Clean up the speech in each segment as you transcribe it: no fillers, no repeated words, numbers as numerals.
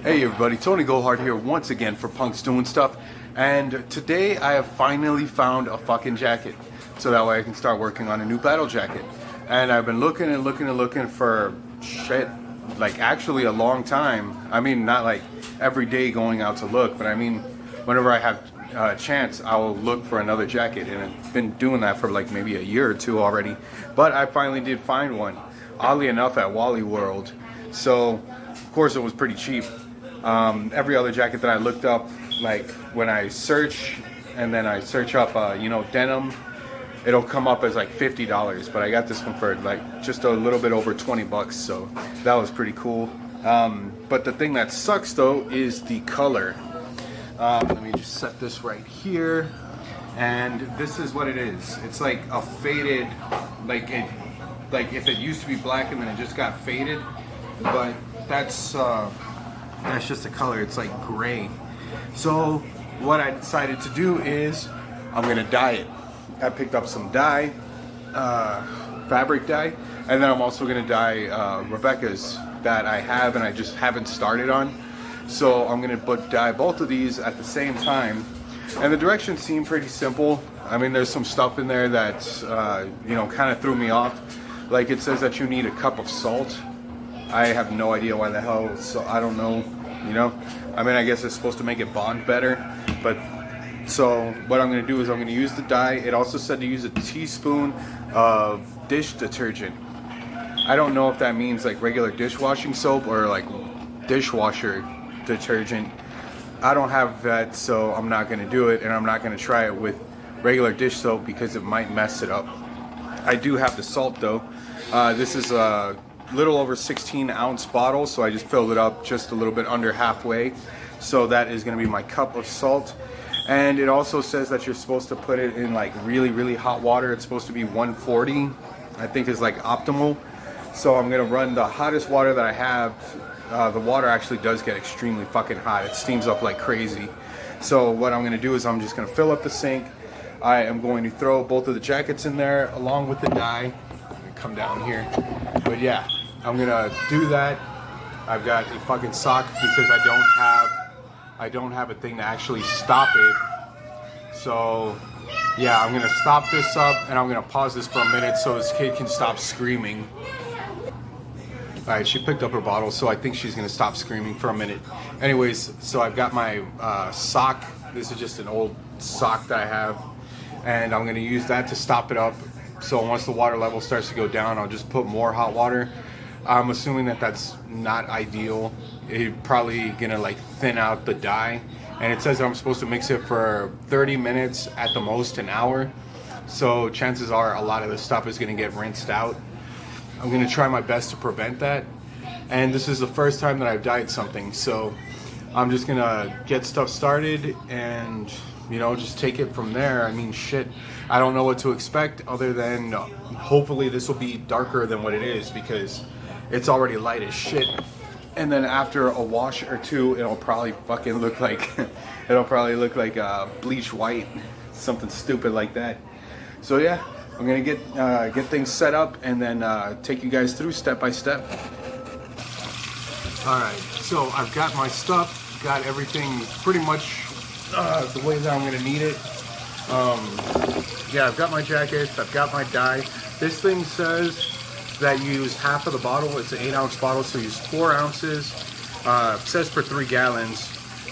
Hey everybody, Tony Goldhart here once again for Punks Doing Stuff, and today I have finally found a fucking jacket so that way I can start working on a new battle jacket. And I've been looking and looking and looking for shit, like actually a long time. I mean, not like every day going out to look, but I mean whenever I have a chance I will look for another jacket, and I've been doing that for like maybe a year or two already. But I finally did find one, oddly enough, at Wally World. So of course it was pretty cheap. Every other jacket that I looked up, like when I search and then I search up denim, it'll come up as like $50, but I got this one for like just a little bit over 20 bucks, so that was pretty cool. But the thing that sucks though is the color. Let me just set this right here, and this is what it is. It's like a faded, like if it used to be black and then it just got faded, but that's just the color. It's like gray. So what I decided to do is I'm gonna dye it. I picked up some dye, fabric dye, and then I'm also gonna dye Rebecca's that I have and I just haven't started on. So I'm gonna dye both of these at the same time, and the directions seem pretty simple. I mean, there's some stuff in there that kind of threw me off. Like it says that you need a cup of salt. I have no idea why the hell, so I don't know, I mean, I guess it's supposed to make it bond better, but so what I'm going to do is I'm going to use the dye. It also said to use a teaspoon of dish detergent. I don't know if that means like regular dishwashing soap or like dishwasher detergent. I don't have that, so I'm not going to do it, and I'm not going to try it with regular dish soap because it might mess it up. I do have the salt though. This is a little over 16-ounce bottle, so I just filled it up just a little bit under halfway. So that is going to be my cup of salt. And it also says that you're supposed to put it in like really hot water. It's supposed to be 140, I think is like optimal. So I'm going to run the hottest water that I have. The water actually does get extremely fucking hot. It steams up like crazy. So what I'm going to do is I'm just going to fill up the sink. I am going to throw both of the jackets in there along with the dye. Let me come down here. But yeah, I'm gonna do that. I've got a fucking sock because I don't have a thing to actually stop it. So yeah, I'm gonna stop this up and I'm gonna pause this for a minute so this kid can stop screaming. Alright, she picked up her bottle, so I think she's gonna stop screaming for a minute. Anyways, so I've got my sock. This is just an old sock that I have, and I'm gonna use that to stop it up. So once the water level starts to go down, I'll just put more hot water. I'm assuming that that's not ideal. It's probably gonna like thin out the dye, and it says that I'm supposed to mix it for 30 minutes at the most, an hour. So chances are a lot of the stuff is gonna get rinsed out. I'm gonna try my best to prevent that, and this is the first time that I've dyed something, so I'm just gonna get stuff started and just take it from there. I mean, shit, I don't know what to expect other than hopefully this will be darker than what it is, because it's already light as shit. And then after a wash or two, it'll probably fucking look like bleach white, something stupid like that. So yeah, I'm gonna get things set up and then take you guys through step by step. All right, so I've got my stuff, got everything pretty much the way that I'm gonna need it. Yeah, I've got my jacket, I've got my dye. This thing says that you use half of the bottle. It's an 8-ounce bottle, so use 4 ounces. It says for 3 gallons.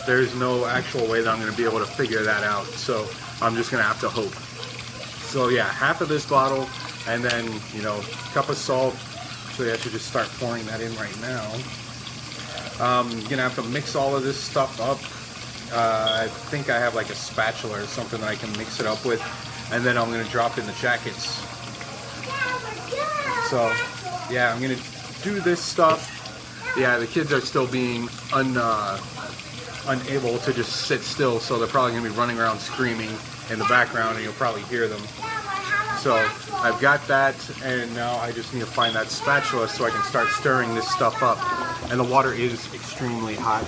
There's no actual way that I'm gonna be able to figure that out, so I'm just gonna have to hope. So yeah, half of this bottle, and then cup of salt. So I should just start pouring that in right now. I'm gonna have to mix all of this stuff up. I think I have like a spatula or something that I can mix it up with, and then I'm gonna drop in the jackets. So yeah, I'm gonna do this stuff. Yeah, the kids are still being unable to just sit still, so they're probably gonna be running around screaming in the background, and you'll probably hear them. So I've got that, and now I just need to find that spatula so I can start stirring this stuff up. And the water is extremely hot.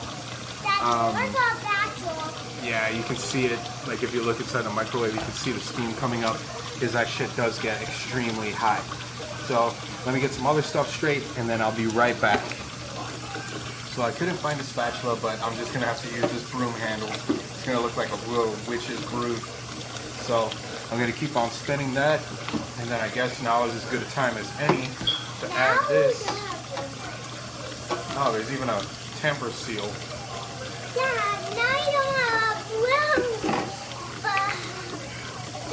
Yeah, you can see it. Like if you look inside the microwave, you can see the steam coming up, because that shit does get extremely hot. So let me get some other stuff straight, and then I'll be right back. So I couldn't find a spatula, but I'm just gonna have to use this broom handle. It's gonna look like a real witch's brew. So I'm gonna keep on spinning that, and then I guess now is as good a time as any to add this. Oh, there's even a tamper seal. Dad, now you don't have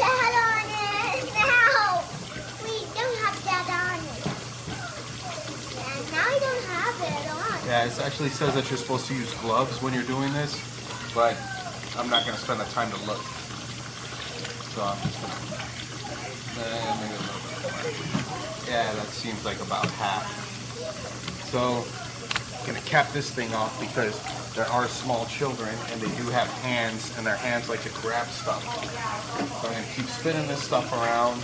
that on it. Now we don't have that on it. And now you don't have it on. Yeah, it actually says that you're supposed to use gloves when you're doing this, but I'm not gonna spend the time to look. So I'm just gonna maybe a little bit more. Yeah, that seems like about half. So I'm gonna cap this thing off because there are small children and they do have hands, and their hands like to grab stuff. So I'm gonna keep spinning this stuff around.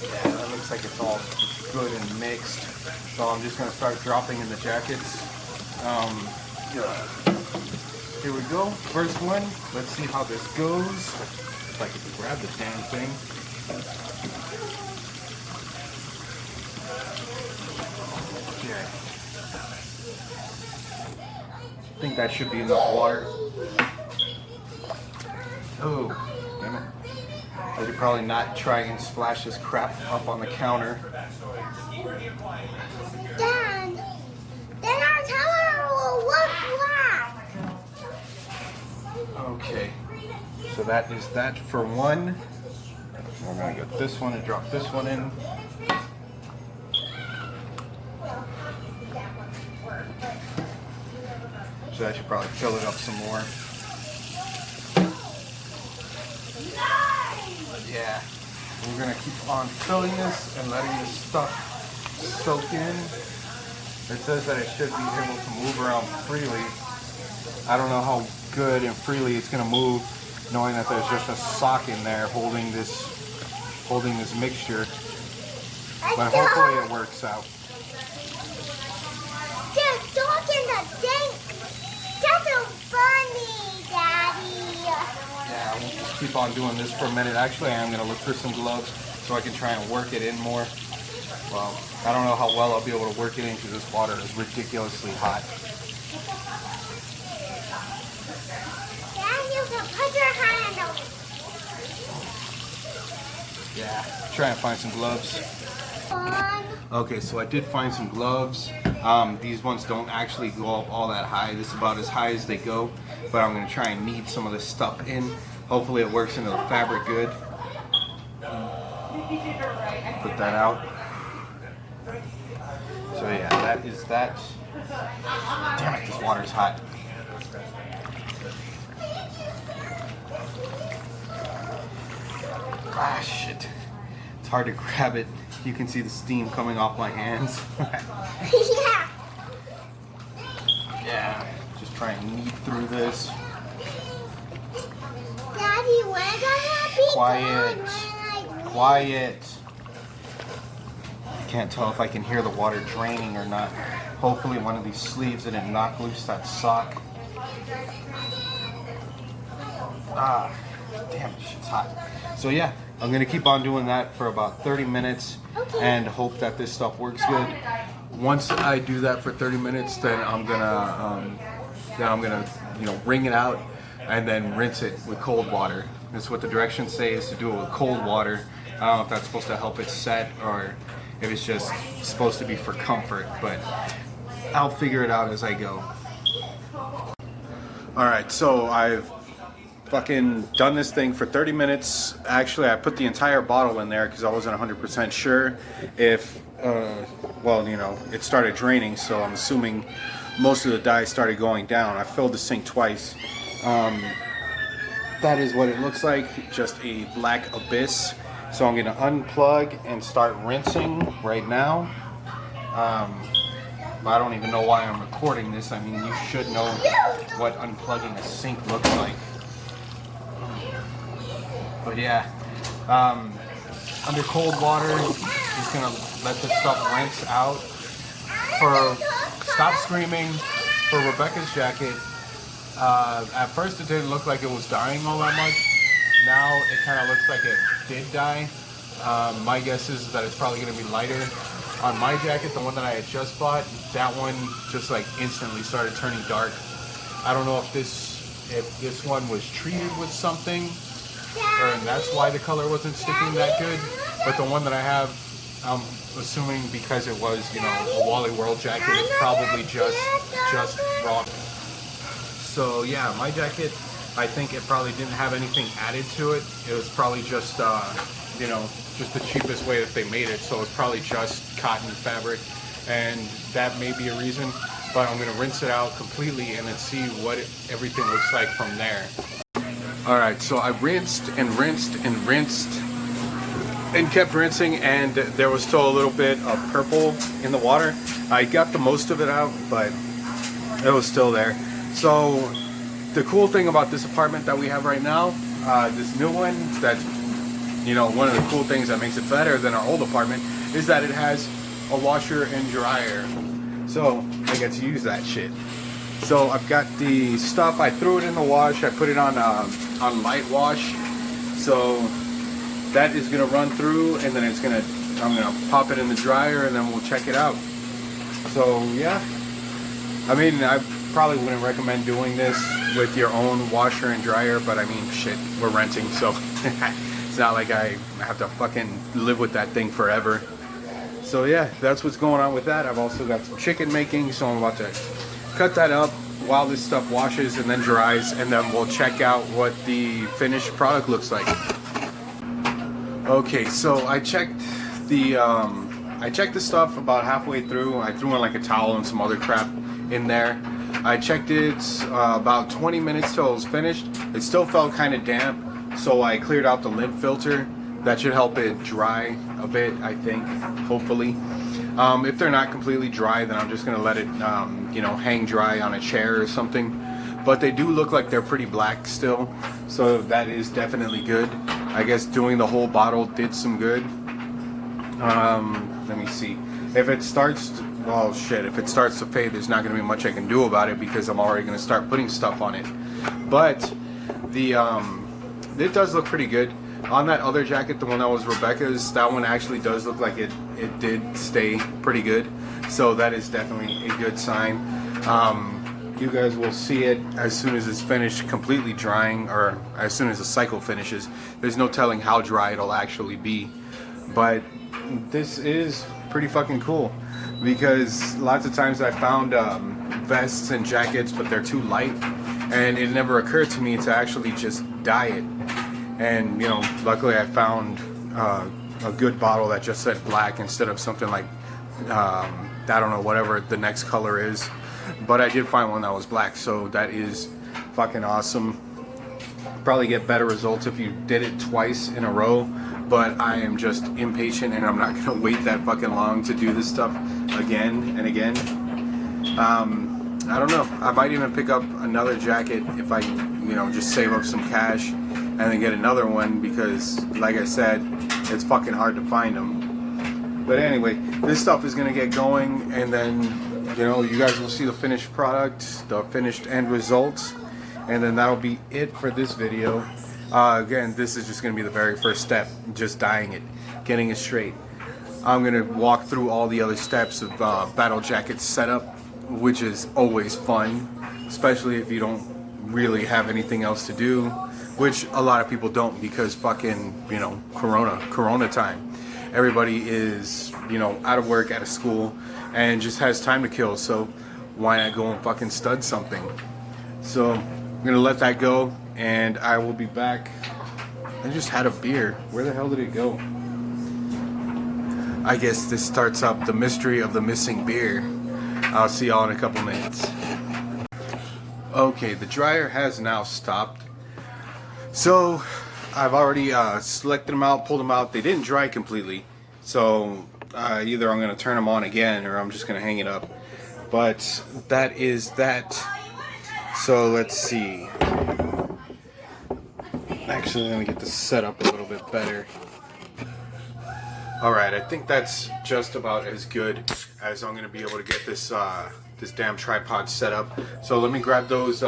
Yeah, that looks like it's all good and mixed. So I'm just gonna start dropping in the jackets. Here we go. First one. Let's see how this goes. If I can grab the damn thing. Okay. I think that should be enough water. Oh, damn it. I should probably not try and splash this crap up on the counter. Dad, then our tower will look flat. Okay, so that is that for one. We're gonna get this one and drop this one in. So I should probably fill it up some more. Yeah, we're gonna keep on filling this and letting this stuff soak in. It says that it should be able to move around freely. I don't know how good and freely it's gonna move, knowing that there's just a sock in there holding this mixture. But hopefully it works out. There's sock in the thing. That's so funny, Daddy. Yeah, we'll just keep on doing this for a minute. Actually, I am gonna look for some gloves so I can try and work it in more. Well, I don't know how well I'll be able to work it in because this water is ridiculously hot. Then you can put your hand on it. Yeah, try and find some gloves. Fun. Okay, so I did find some gloves. These ones don't actually go up all that high. This is about as high as they go, but I'm gonna try and knead some of this stuff in. Hopefully it works into the fabric good. Put that out. So yeah, that is that. Damn it, this water's hot. Ah, shit. It's hard to grab it. You can see the steam coming off my hands. Yeah. Yeah, just try and knead through this. Daddy, when gonna be Quiet. done? When I Quiet. Can't tell if I can hear the water draining or not. Hopefully one of these sleeves didn't knock loose that sock. Ah, damn, this shit's hot. So yeah, I'm gonna keep on doing that for about 30 minutes and hope that this stuff works good. Once I do that for 30 minutes, then I'm gonna wring it out and then rinse it with cold water. That's what the directions say, is to do it with cold water. I don't know if that's supposed to help it set or if it's just supposed to be for comfort, but I'll figure it out as I go. Alright, so I've fucking done this thing for 30 minutes. Actually, I put the entire bottle in there because I wasn't 100% sure if, it started draining, so I'm assuming most of the dye started going down. I filled the sink twice. That is what it looks like, just a black abyss. So I'm gonna unplug and start rinsing right now. I don't even know why I'm recording this. I mean, you should know what unplugging a sink looks like. But yeah, under cold water, just gonna let this stuff rinse out. For Stop Screaming, for Rebecca's jacket, at first it didn't look like it was dying all that much. Now it kind of looks like it did die. My guess is that it's probably gonna be lighter On my jacket, the one that I had just bought, that one just like instantly started turning dark. I don't know if this one was treated with something, and that's why the color wasn't sticking that good. But the one that I have, I'm assuming because it was, you know, a Wally World jacket, it's probably just raw. So yeah, my jacket, I think it probably didn't have anything added to it. It was probably just, you know, just the cheapest way that they made it. So it's probably just cotton fabric, and that may be a reason. But I'm gonna rinse it out completely and then see what everything looks like from there. All right, so I rinsed and rinsed and rinsed and kept rinsing, and there was still a little bit of purple in the water. I got the most of it out, but it was still there. So the cool thing about this apartment that we have right now, this new one, that's, you know, one of the cool things that makes it better than our old apartment is that it has a washer and dryer. So I get to use that shit. So I've got the stuff, I threw it in the wash, I put it on light wash. So that is gonna run through, and then I'm gonna pop it in the dryer, and then we'll check it out. So yeah, I mean, I probably wouldn't recommend doing this with your own washer and dryer, but I mean, shit, we're renting, so it's not like I have to fucking live with that thing forever. So yeah, that's what's going on with that. I've also got some chicken making, so I'm about to cut that up while this stuff washes and then dries, and then we'll check out what the finished product looks like. Okay, so I checked the stuff about halfway through. I threw in like a towel and some other crap in there. I checked it about 20 minutes till it was finished. It still felt kind of damp, so I cleared out the lint filter. That should help it dry a bit, I think, hopefully. If they're not completely dry, then I'm just gonna let it, you know, hang dry on a chair or something. But they do look like they're pretty black still, so that is definitely good. I guess doing the whole bottle did some good. Let me see. If it starts to fade, there's not gonna be much I can do about it because I'm already gonna start putting stuff on it. But it does look pretty good. On that other jacket, the one that was Rebecca's, that one actually does look like it did stay pretty good. So that is definitely a good sign. You guys will see it as soon as it's finished completely drying, or as soon as the cycle finishes. There's no telling how dry it'll actually be. But this is pretty fucking cool, because lots of times I found vests and jackets, but they're too light, and it never occurred to me to actually just dye it. And you know, luckily I found a good bottle that just said black instead of something like I don't know, whatever the next color is. But I did find one that was black, so that is fucking awesome. Probably get better results if you did it twice in a row, but I am just impatient and I'm not gonna wait that fucking long to do this stuff again and again. I don't know, I might even pick up another jacket if I, you know, just save up some cash and then get another one, because like I said, it's fucking hard to find them. But anyway, this stuff is gonna get going, and then, you know, you guys will see the finished product, the finished end results, and then that'll be it for this video. Again, this is just gonna be the very first step, just dyeing it, getting it straight. I'm gonna walk through all the other steps of battle jacket setup, which is always fun, especially if you don't really have anything else to do, which a lot of people don't, because fucking, you know, corona time. Everybody is, you know, out of work, out of school, and just has time to kill, so why not go and fucking stud something? So I'm gonna let that go, and I will be back. I just had a beer. Where the hell did it go? I guess this starts up the mystery of the missing beer. I'll see y'all in a couple minutes. Okay, the dryer has now stopped. So I've already selected them out, pulled them out. They didn't dry completely, so either I'm gonna turn them on again or I'm just gonna hang it up. But that is that. So let's see. Actually, let me get this set up a little bit better. Alright, I think that's just about as good as I'm gonna be able to get this this damn tripod set up. So let me grab those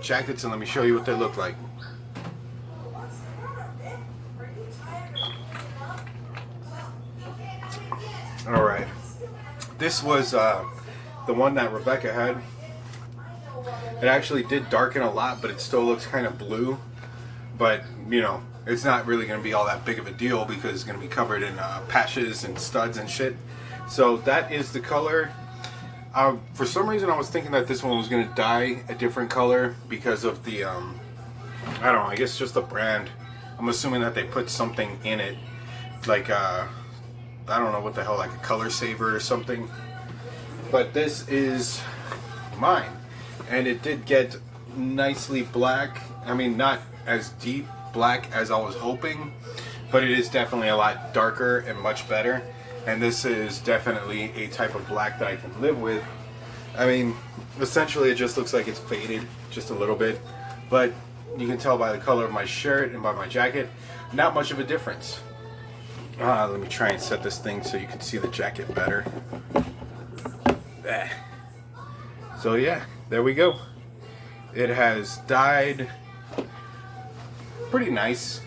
jackets and let me show you what they look like. Alright, this was the one that Rebecca had. It actually did darken a lot, but it still looks kind of blue. But, you know, it's not really going to be all that big of a deal because it's going to be covered in patches and studs and shit. So that is the color. For some reason, I was thinking that this one was going to dye a different color because of the, I don't know, I guess just the brand. I'm assuming that they put something in it, like, I don't know what the hell, like a color saver or something. But this is mine. And it did get nicely black. I mean, not as deep black as I was hoping, but it is definitely a lot darker and much better. And this is definitely a type of black that I can live with. I mean, essentially it just looks like it's faded just a little bit, but you can tell by the color of my shirt and by my jacket, not much of a difference. Let me try and set this thing so you can see the jacket better. There. So yeah, there we go. It has dyed pretty nice.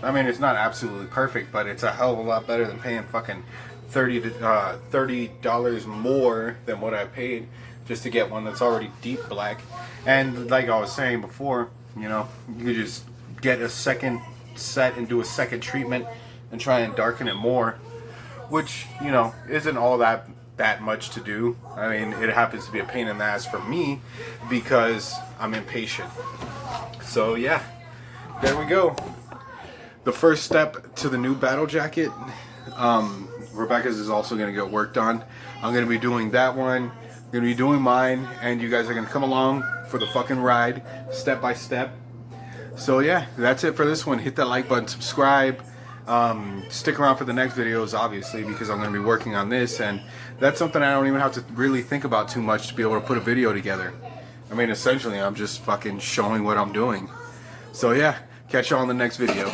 I mean, it's not absolutely perfect, but it's a hell of a lot better than paying fucking $30 more than what I paid just to get one that's already deep black. And like I was saying before, you know, you could just get a second set and do a second treatment and try and darken it more, which, you know, isn't all that much to do. I mean, it happens to be a pain in the ass for me because I'm impatient. So yeah, there we go. The first step to the new battle jacket. Rebecca's is also going to get worked on. I'm going to be doing that one. I'm going to be doing mine, and you guys are going to come along for the fucking ride, step by step. So yeah, that's it for this one. Hit that like button, subscribe. Stick around for the next videos, obviously, because I'm going to be working on this, and that's something I don't even have to really think about too much to be able to put a video together. I mean, essentially, I'm just fucking showing what I'm doing. So yeah, catch you on the next video.